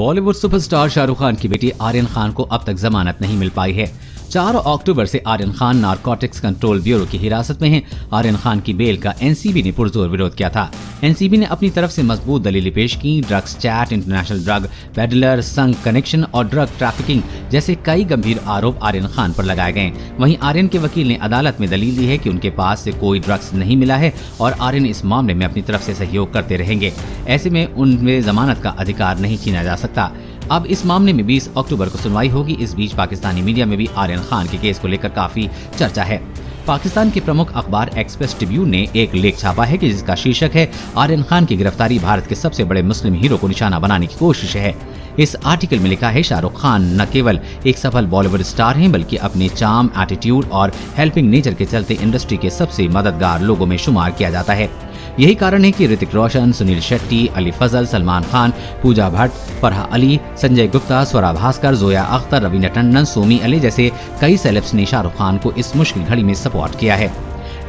Bollywood superstar Shahrukh Khan की बेटी आर्यन खान को अब तक जमानत नहीं मिल पाई है। 4 अक्टूबर से Aryan Khan Narcotics Control Bureau की हिरासत में हैं। आर्यन खान की बेल का एनसीबी ने पुरजोर विरोध किया था। एनसीबी ने अपनी तरफ से मजबूत दलीलें पेश की। Drugs chat, international drug peddler, संघ कनेक्शन और ड्रग ट्रैफिकिंग जैसे कई गंभीर आरोप आर्यन खान पर लगाए गए। वहीं आर्यन के वकील ने अदालत में दलील दी है कि उनके पास से कोई ड्रग्स नहीं मिला है और आर्यन इस मामले में अपनी तरफ से सहयोग करते रहेंगे। ऐसे में उनमें जमानत का अधिकार नहीं छीना जा सकता। अब इस मामले में 20 अक्टूबर को सुनवाई होगी। इस बीच पाकिस्तानी मीडिया में भी आर्यन खान के केस को लेकर काफी चर्चा है। पाकिस्तान के प्रमुख अखबार एक्सप्रेस ट्रिब्यून ने एक लेख छापा है कि जिसका शीर्षक है आर्यन खान की गिरफ्तारी भारत के सबसे बड़े मुस्लिम हीरो को निशाना बनाने की कोशिश है। इस आर्टिकल में लिखा है शाहरुख खान न केवल एक सफल बॉलीवुड स्टार हैं बल्कि अपने चार्म, एटीट्यूड और हेल्पिंग नेचर के चलते इंडस्ट्री के सबसे मददगार लोगों में शुमार किया जाता है। यही कारण है कि ऋतिक रोशन, सुनील शेट्टी, अली फजल, सलमान खान, पूजा भट्ट, फरहा अली, संजय गुप्ता, स्वरा भास्कर, जोया अख्तर, रवीना टंडन, सोमी अली जैसे कई सेलेब्स ने शाहरुख खान को इस मुश्किल घड़ी में सपोर्ट किया है।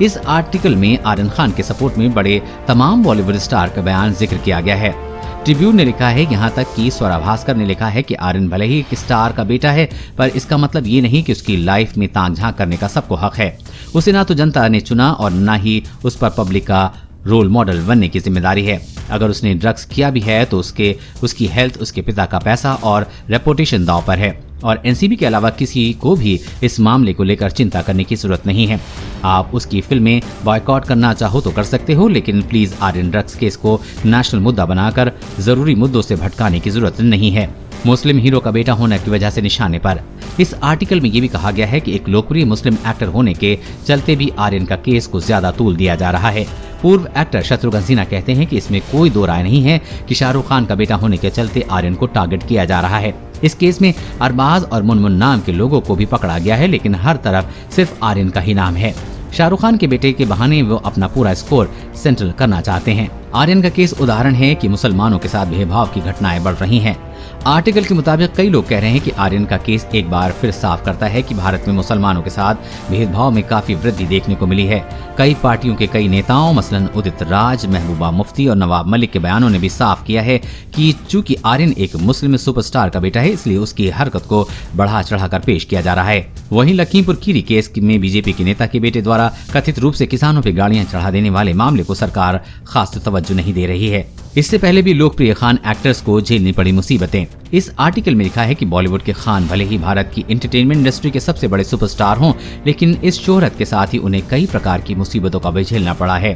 इस आर्टिकल में आर्यन खान के सपोर्ट में बड़े तमाम बॉलीवुड स्टार का बयान जिक्र किया गया है। ट्रिब्यून ने लिखा है यहाँ तक कि स्वरा भास्कर ने लिखा है कि आर्यन भले ही एक स्टार का बेटा है पर इसका मतलब ये नहीं कि उसकी लाइफ में ताक झांक करने का सबको हक है। उसे ना तो जनता ने चुना और न ही उस पर पब्लिक का रोल मॉडल बनने की जिम्मेदारी है। अगर उसने ड्रग्स किया भी है तो उसकी हेल्थ, उसके पिता का पैसा और रेपुटेशन दांव पर है और एनसीबी के अलावा किसी को भी इस मामले को लेकर चिंता करने की जरूरत नहीं है। आप उसकी फिल्में बॉयकॉट करना चाहो तो कर सकते हो, लेकिन प्लीज आर्यन ड्रग्स केस को नेशनल मुद्दा बनाकर जरूरी मुद्दों से भटकाने की जरूरत नहीं है। मुस्लिम हीरो का बेटा होने की वजह से निशाने पर। इस आर्टिकल में ये भी कहा गया है कि एक लोकप्रिय मुस्लिम एक्टर होने के चलते भी आर्यन का केस को ज्यादा तूल दिया जा रहा है। पूर्व एक्टर शत्रुघ्न सिन्हा कहते हैं कि इसमें कोई दो राय नहीं है कि शाहरुख खान का बेटा होने के चलते आर्यन को टारगेट किया जा रहा है। इस केस में अरबाज और मुनमुन नाम के लोगों को भी पकड़ा गया है, लेकिन हर तरफ सिर्फ आर्यन का ही नाम है। शाहरुख खान के बेटे के बहाने वो अपना पूरा स्कोर सेंट्रल करना चाहते हैं। आर्यन का केस उदाहरण है कि मुसलमानों के साथ भेदभाव की घटनाएं बढ़ रही हैं। आर्टिकल के मुताबिक कई लोग कह रहे हैं कि आर्यन का केस एक बार फिर साफ करता है कि भारत में मुसलमानों के साथ भेदभाव में काफी वृद्धि देखने को मिली है। कई पार्टियों के कई नेताओं मसलन उदित राज, महबूबा मुफ्ती और नवाब मलिक के बयानों ने भी साफ किया है कि चूंकि आर्यन एक मुस्लिम सुपरस्टार का बेटा है इसलिए उसकी हरकत को बढ़ा चढ़ाकर पेश किया जा रहा है। वहीं लखीमपुर खीरी केस में बीजेपी के नेता के बेटे द्वारा कथित रूप से किसानों पर गाड़ियां चढ़ा देने वाले मामले को सरकार खास तवज्जो नहीं दे रही है। इससे पहले भी लोकप्रिय खान एक्टर्स को झेलनी पड़ी मुसीबतें। इस आर्टिकल में लिखा है कि बॉलीवुड के खान भले ही भारत की एंटरटेनमेंट इंडस्ट्री के सबसे बड़े सुपरस्टार हों, लेकिन इस शोहरत के साथ ही उन्हें कई प्रकार की मुसीबतों का भी झेलना पड़ा है।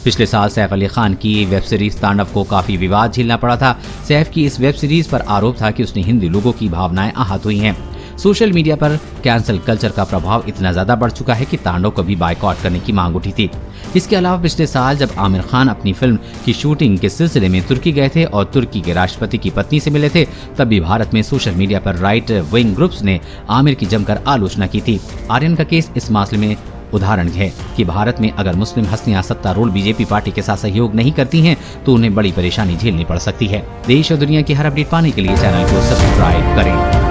पिछले साल सैफ अली खान की वेब सीरीज तांडव को काफी विवाद झेलना पड़ा था। सैफ की इस वेब सीरीज पर आरोप था कि उसने हिंदू लोगों की भावनाएं आहत हुई हैं। सोशल मीडिया पर कैंसल कल्चर का प्रभाव इतना ज्यादा बढ़ चुका है कि तांडव को भी बायकॉट करने की मांग उठी थी। इसके अलावा पिछले साल जब आमिर खान अपनी फिल्म की शूटिंग के सिलसिले में तुर्की गए थे और तुर्की के राष्ट्रपति की पत्नी से मिले थे, तब भी भारत में सोशल मीडिया पर राइट विंग ग्रुप्स ने आमिर की जमकर आलोचना की थी। आर्यन का केस इस मामले में उदाहरण है कि भारत में अगर मुस्लिम हस्तियां सत्तारूढ़ बीजेपी पार्टी के साथ सहयोग नहीं करती हैं तो उन्हें बड़ी परेशानी झेलनी पड़ सकती है। देश और दुनिया की हर अपडेट पाने के लिए चैनल को सब्सक्राइब करें।